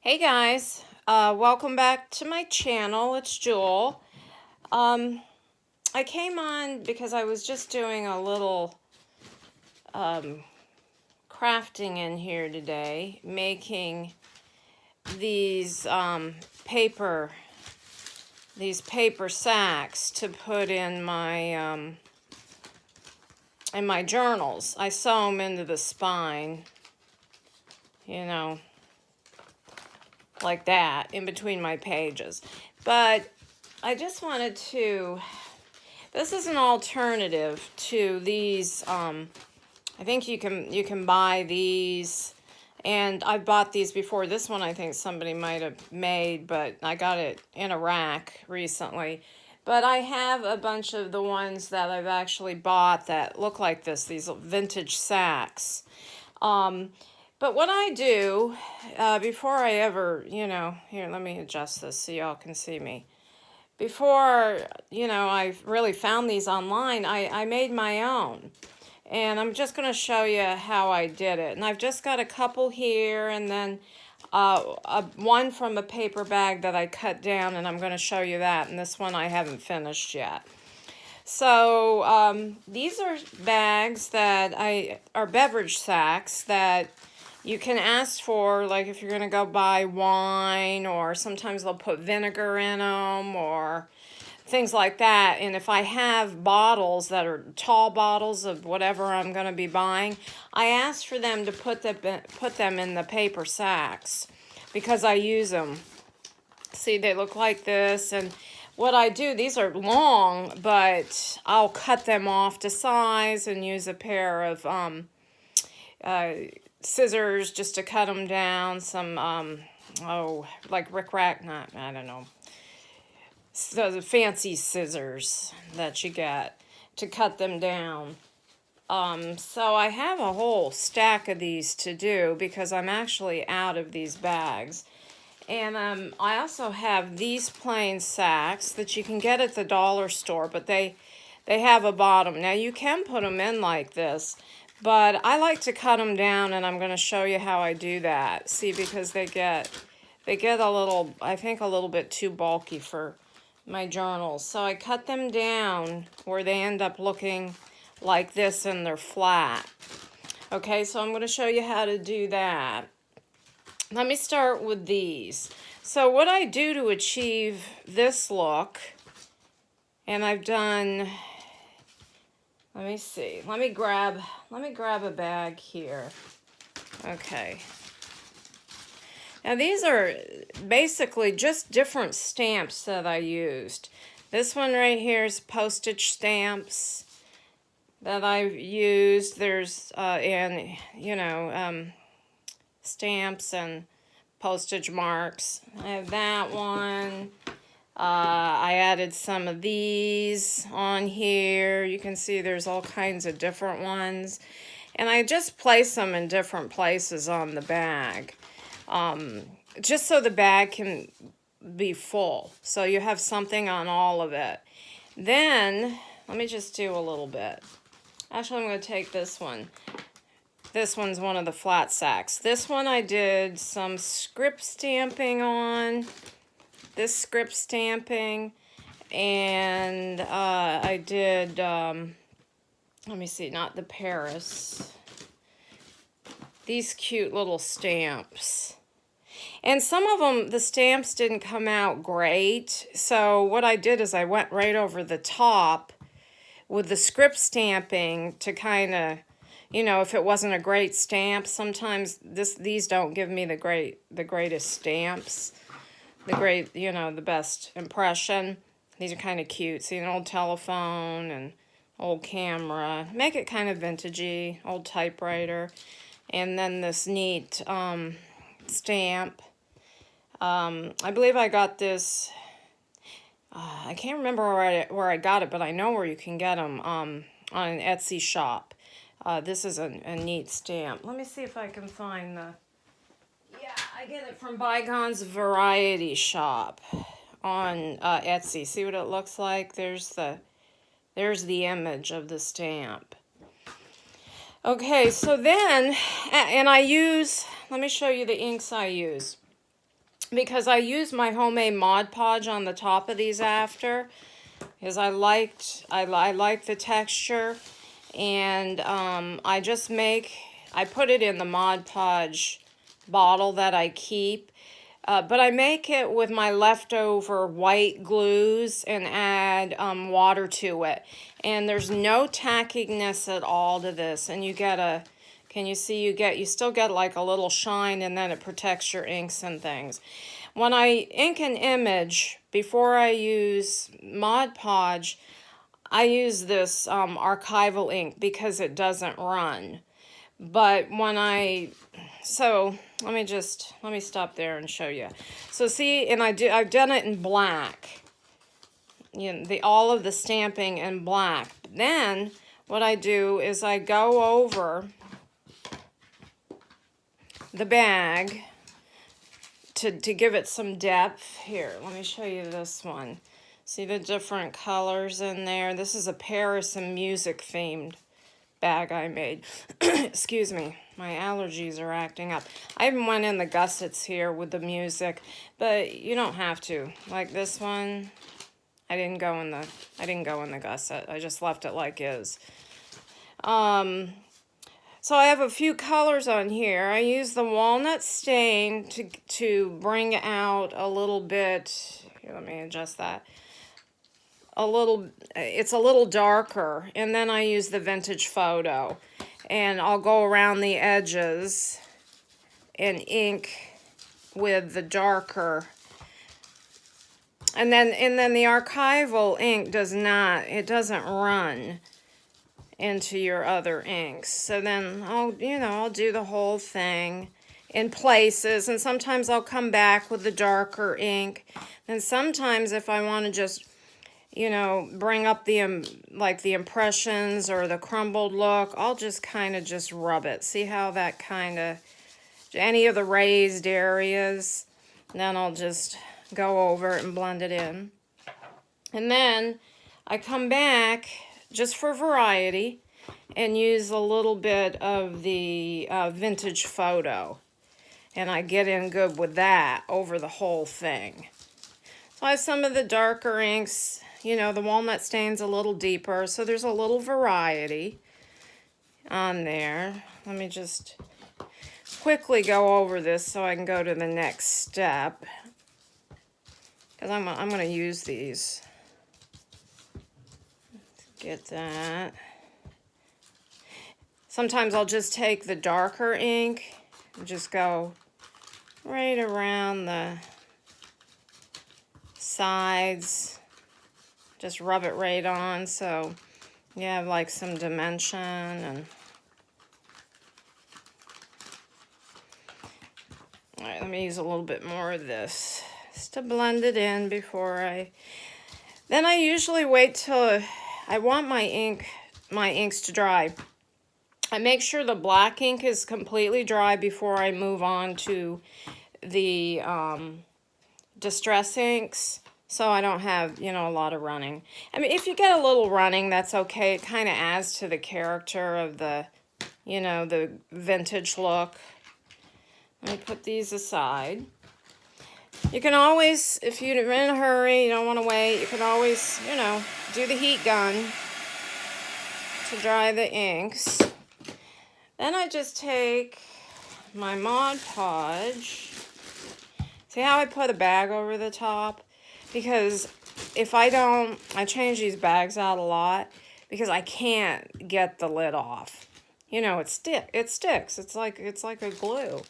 Hey guys, welcome back to my channel. It's Jewel. I came on because I was just doing a little crafting in here today, making these paper sacks to put in my journals. I sew them into the spine, you know, like that, in between my pages. But I just wanted to. This is an alternative to these. I think you can buy these, and I've bought these before. This one I think somebody might have made, but I got it in a rack recently. But I have a bunch of the ones that I've actually bought that look like this, these vintage sacks. But what I do, before I ever, here, let me adjust this so y'all can see me. Before, I really found these online, I made my own. And I'm just going to show you how I did it. And I've just got a couple here, and then one from a paper bag that I cut down, and I'm going to show you that. And this one I haven't finished yet. So these are bags that are beverage sacks that you can ask for, like if you're going to go buy wine, or sometimes they'll put vinegar in them, or things like that. And if I have bottles that are tall bottles of whatever I'm going to be buying, I ask for them to put them in the paper sacks because I use them. See, they look like this, and what I do, these are long, but I'll cut them off to size and use a pair of scissors just to cut them down. Some like Rick Rack, not, I don't know, the fancy scissors that you get to cut them down. So I have a whole stack of these to do because I'm actually out of these bags. And I also have these plain sacks that you can get at the dollar store, but they have a bottom. Now you can put them in like this, but I like to cut them down, and I'm going to show you how I do that. See, because they get a little, I think, a little bit too bulky for my journals. So I cut them down where they end up looking like this and they're flat. Okay, so I'm going to show you how to do that. Let me start with these. So what I do to achieve this look, and I've done, let me see, let me grab a bag here. Okay. Now these are basically just different stamps that I used. This one right here is postage stamps that I've used. There's stamps and postage marks. I have that one. I added some of these on here. You can see there's all kinds of different ones. And I just place them in different places on the bag. Just so the bag can be full. So you have something on all of it. Then, let me just do a little bit. Actually, I'm going to take this one. This one's one of the flat sacks. This one I did some script stamping on. This script stamping. And I did, let me see, not the Paris. These cute little stamps. And some of them, the stamps didn't come out great. So what I did is I went right over the top with the script stamping to kind of, if it wasn't a great stamp, sometimes these don't give me the greatest stamps, the best impression. These are kind of cute. See, an old telephone and old camera. Make it kind of vintagey, old typewriter. And then this neat stamp. I believe I got this, I can't remember where I got it, but I know where you can get them on an Etsy shop. This is a neat stamp. Let me see if I can find yeah, I get it from Bygone's Variety Shop on Etsy. See what it looks like? There's the image of the stamp. Okay, so then, and I use, let me show you the inks I use. because I used my homemade Mod Podge on the top of these after, because I like the texture, and I put it in the Mod Podge bottle that I keep, but I make it with my leftover white glues and add water to it, and there's no tackiness at all to this, and you get a, can you see, you still get like a little shine, and then it protects your inks and things. When I ink an image, before I use Mod Podge, I use this archival ink because it doesn't run. But so let me stop there and show you. So see, and I've done it in black. You know, all of the stamping in black. Then what I do is I go over the bag to give it some depth. Here, let me show you this one. See the different colors in there? This is a Paris and music themed bag I made. Excuse me, my allergies are acting up. I even went in the gussets here with the music, but you don't have to. Like this one, I didn't go in the gusset. I just left it like is. So I have a few colors on here. I use the walnut stain to bring out a little bit. Here, let me adjust that. It's a little darker, and then I use the vintage photo, and I'll go around the edges and ink with the darker. And then the archival ink doesn't run into your other inks. So then I'll do the whole thing in places, and sometimes I'll come back with the darker ink. And sometimes if I want to just, bring up the impressions or the crumbled look, I'll just kind of just rub it. See how that kind of, any of the raised areas, then I'll just go over it and blend it in. And then I come back just for variety and use a little bit of the vintage photo, and I get in good with that over the whole thing. So I have some of the darker inks, the walnut stain's a little deeper, so there's a little variety on there. Let me just quickly go over this so I can go to the next step, because I'm going to use these. Get that. Sometimes I'll just take the darker ink and just go right around the sides. Just rub it right on so you have like some dimension. And all right, let me use a little bit more of this just to blend it in before then I usually wait till I want my inks to dry. I make sure the black ink is completely dry before I move on to the distress inks, so I don't have, a lot of running. I mean, if you get a little running, that's okay. It kind of adds to the character of the, the vintage look. Let me put these aside. You can always, if you're in a hurry, you don't want to wait, you can always, do the heat gun to dry the inks. Then I just take my Mod Podge. See how I put a bag over the top? Because if I don't, I change these bags out a lot because I can't get the lid off. It sticks. It's like a glue.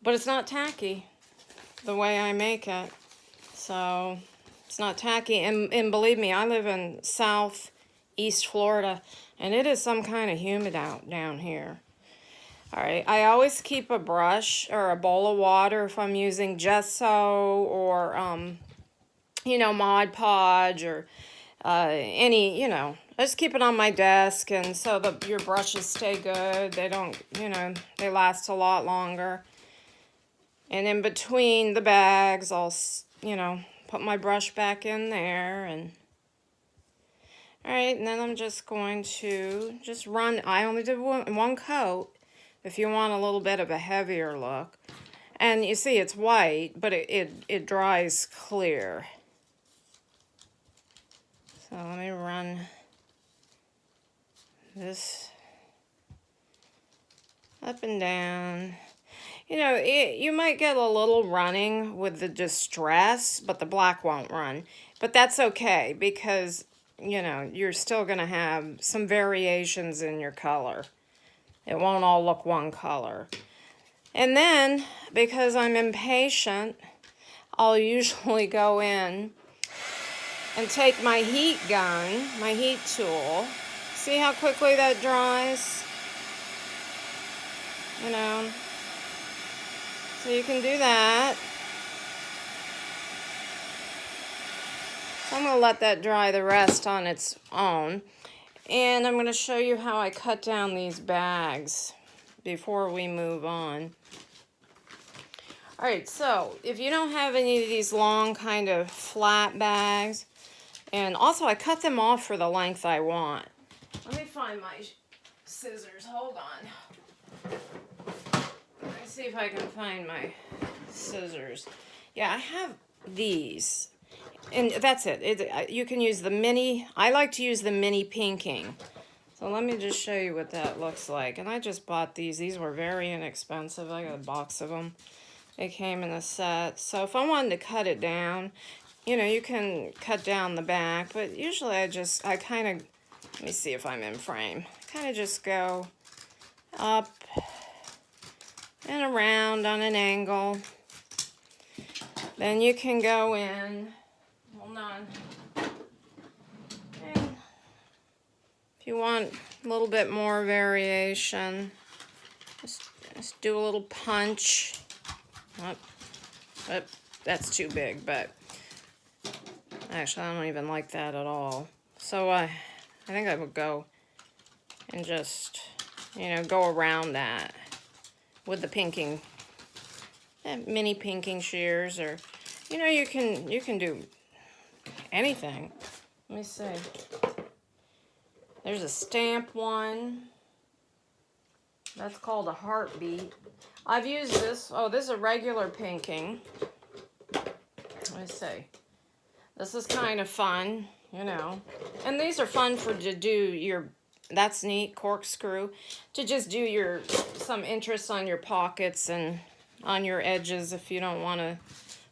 But it's not tacky the way I make it. So it's not tacky. And believe me, I live in southeast Florida, and it is some kind of humid out down here. All right, I always keep a brush or a bowl of water if I'm using gesso or, Mod Podge or any, I just keep it on my desk, and so your brushes stay good. They don't, they last a lot longer. And in between the bags, I'll, put my brush back in there. And all right, and then I'm just going to just run. I only did one coat if you want a little bit of a heavier look. And you see it's white, but it dries clear. So let me run this up and down. You know, you might get a little running with the distress, but the black won't run. But that's okay because, you know, you're still going to have some variations in your color. It won't all look one color. And then, because I'm impatient, I'll usually go in and take my heat gun, my heat tool. See how quickly that dries? You know? So you can do that. So I'm going to let that dry the rest on its own. And I'm going to show you how I cut down these bags before we move on. All right, so if you don't have any of these long kind of flat bags, and also I cut them off for the length I want. Let me find my scissors. Hold on. Let me see if I can find my scissors. Yeah, I have these. And that's it. You can use the mini. I like to use the mini pinking. So let me just show you what that looks like. And I just bought these. These were very inexpensive. I got a box of them. They came in a set. So if I wanted to cut it down, you know, you can cut down the back. But usually I kind of, let me see if I'm in frame. Kind of just go up and around on an angle. Then you can go in, hold on. And if you want a little bit more variation, just do a little punch. That's too big, but actually I don't even like that at all. So I think I would go and just, you know, go around that with the pinking, mini pinking shears, or, you know, you can do anything. Let me see. There's a stamp one. That's called a heartbeat. I've used this. Oh, this is a regular pinking. Let me see. This is kind of fun, you know. And these are fun to do your, that's neat, corkscrew. To just do some interest on your pockets and on your edges if you don't want to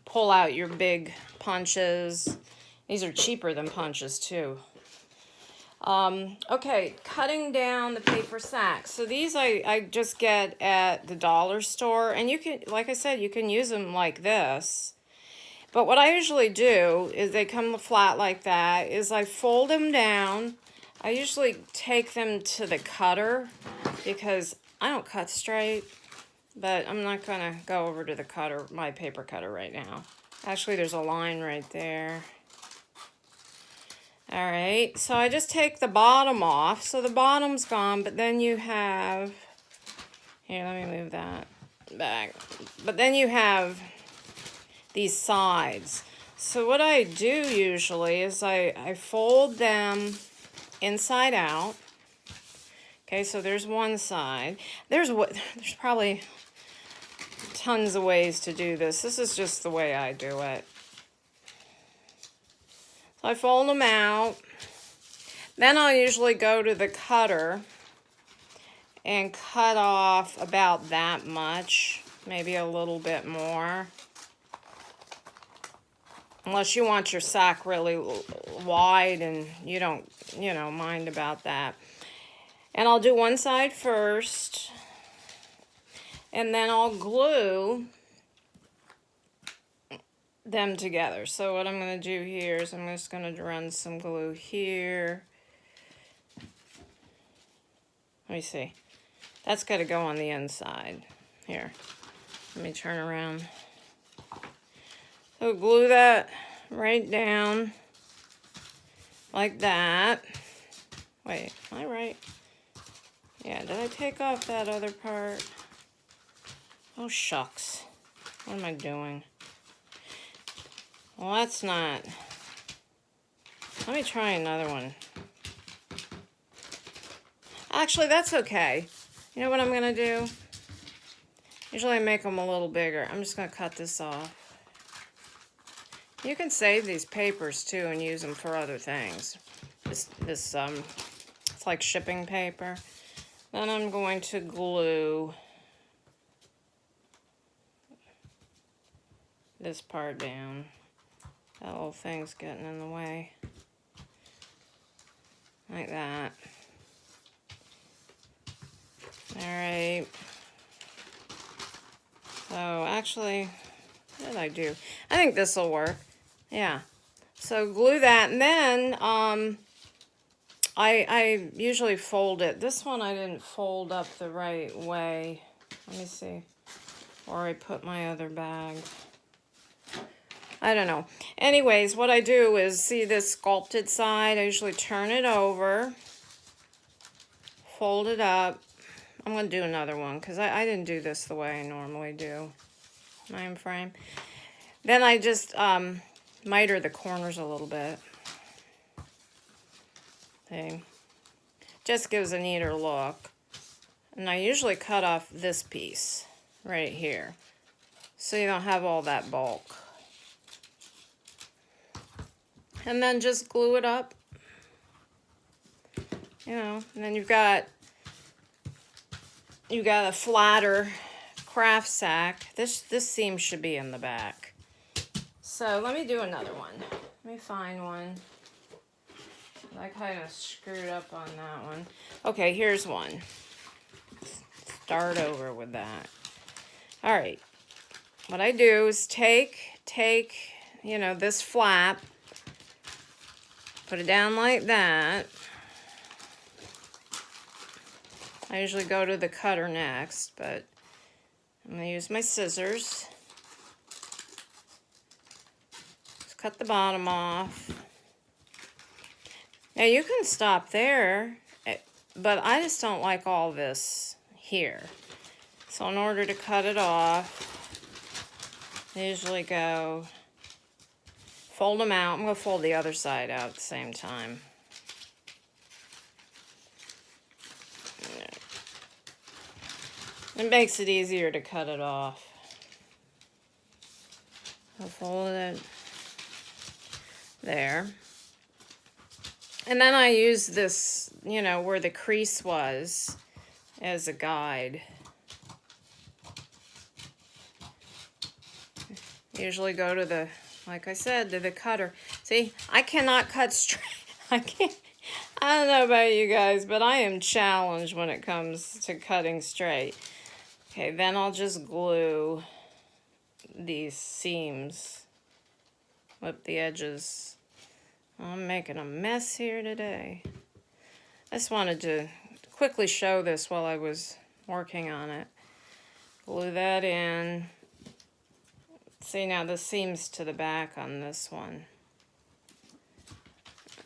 pull out your big punches. These are cheaper than punches too. Okay, cutting down the paper sacks. So these I just get at the dollar store, and you can, like I said, you can use them like this. But what I usually do is they come flat like that, is I fold them down. I usually take them to the cutter because I don't cut straight, but I'm not gonna go over to the cutter, my paper cutter right now. Actually, there's a line right there. All right, so I just take the bottom off. So the bottom's gone, but then you have, here, let me move that back. But then you have these sides. So what I do usually is I fold them inside out. Okay, so there's one side. There's probably tons of ways to do this. This is just the way I do it. I fold them out. Then I'll usually go to the cutter and cut off about that much, maybe a little bit more. Unless you want your sack really wide and you don't, you know, mind about that. And I'll do one side first, and then I'll glue them together. So what I'm going to do here is I'm just going to run some glue here. Let me see. That's got to go on the inside. Here, let me turn around. So glue that right down like that. Wait, am I right? Yeah, did I take off that other part? Oh, shucks. What am I doing? Well, that's not. Let me try another one. Actually, that's okay. You know what I'm going to do? Usually I make them a little bigger. I'm just going to cut this off. You can save these papers too and use them for other things. It's like shipping paper. Then I'm going to glue this part down. That little thing's getting in the way. Like that. Alright. So actually, what did I do? I think this will work. Yeah. So glue that, and then I usually fold it. This one I didn't fold up the right way. Let me see. Or I put my other bag. I don't know. Anyways, what I do is, see this sculpted side? I usually turn it over, fold it up. I'm going to do another one because I didn't do this the way I normally do. Mind frame. Then I just miter the corners a little bit. See? Just gives a neater look. And I usually cut off this piece right here, so you don't have all that bulk. And then just glue it up. You know, and then you've got a flatter craft sack. This seam should be in the back. So let me do another one. Let me find one. I kind of screwed up on that one. Okay, here's one. Start over with that. All right. What I do is take, you know, this flap, put it down like that. I usually go to the cutter next, but I'm going to use my scissors. Just cut the bottom off. Now you can stop there, but I just don't like all this here. So in order to cut it off, I usually go fold them out. I'm going to fold the other side out at the same time. It makes it easier to cut it off. I'll fold it there. And then I use this, you know, where the crease was as a guide. Usually go to the, like I said, to the cutter. See, I cannot cut straight. I don't know about you guys, but I am challenged when it comes to cutting straight. Okay, then I'll just glue these seams with the edges. I'm making a mess here today. I just wanted to quickly show this while I was working on it. Glue that in. See, now the seams to the back on this one.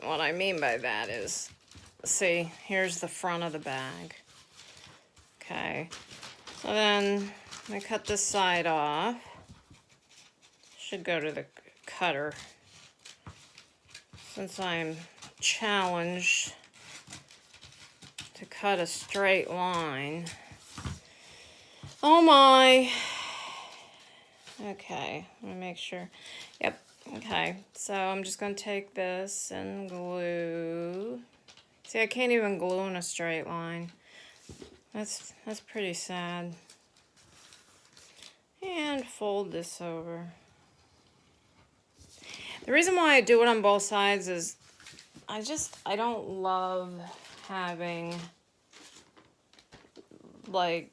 What I mean by that is, see, here's the front of the bag. Okay, so then I cut this side off. Should go to the cutter. Since I'm challenged to cut a straight line. Oh my. Okay, let me make sure. Yep, okay. So I'm just going to take this and glue. See, I can't even glue in a straight line. That's pretty sad. And fold this over. The reason why I do it on both sides is I don't love having like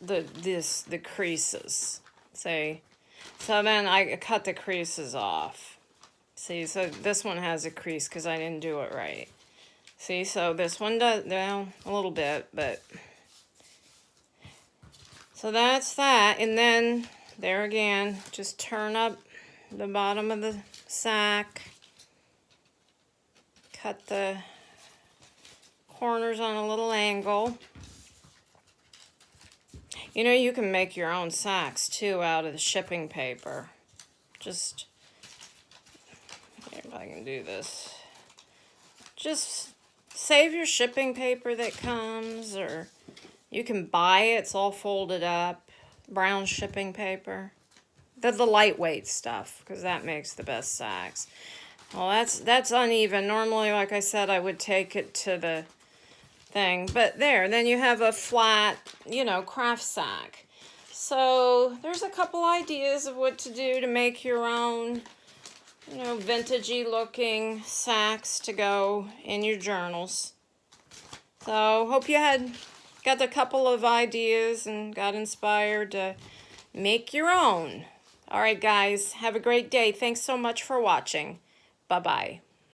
the creases. See, so then I cut the creases off. See, so this one has a crease because I didn't do it right. See, so this one does, well, a little bit, but so that's that. And then there again, just turn up the bottom of the sack, cut the corners on a little angle. You know, you can make your own sacks too out of the shipping paper. Just, if I can do this, just save your shipping paper that comes, or you can buy it, it's all folded up. brown shipping paper. The lightweight stuff, because that makes the best sacks. Well, that's uneven. Normally, like I said, I would take it to the thing. But there, then you have a flat, you know, craft sack. So there's a couple ideas of what to do to make your own, you know, vintagey looking sacks to go in your journals. So hope you got a couple of ideas and got inspired to make your own. All right, guys, have a great day. Thanks so much for watching. Bye-bye.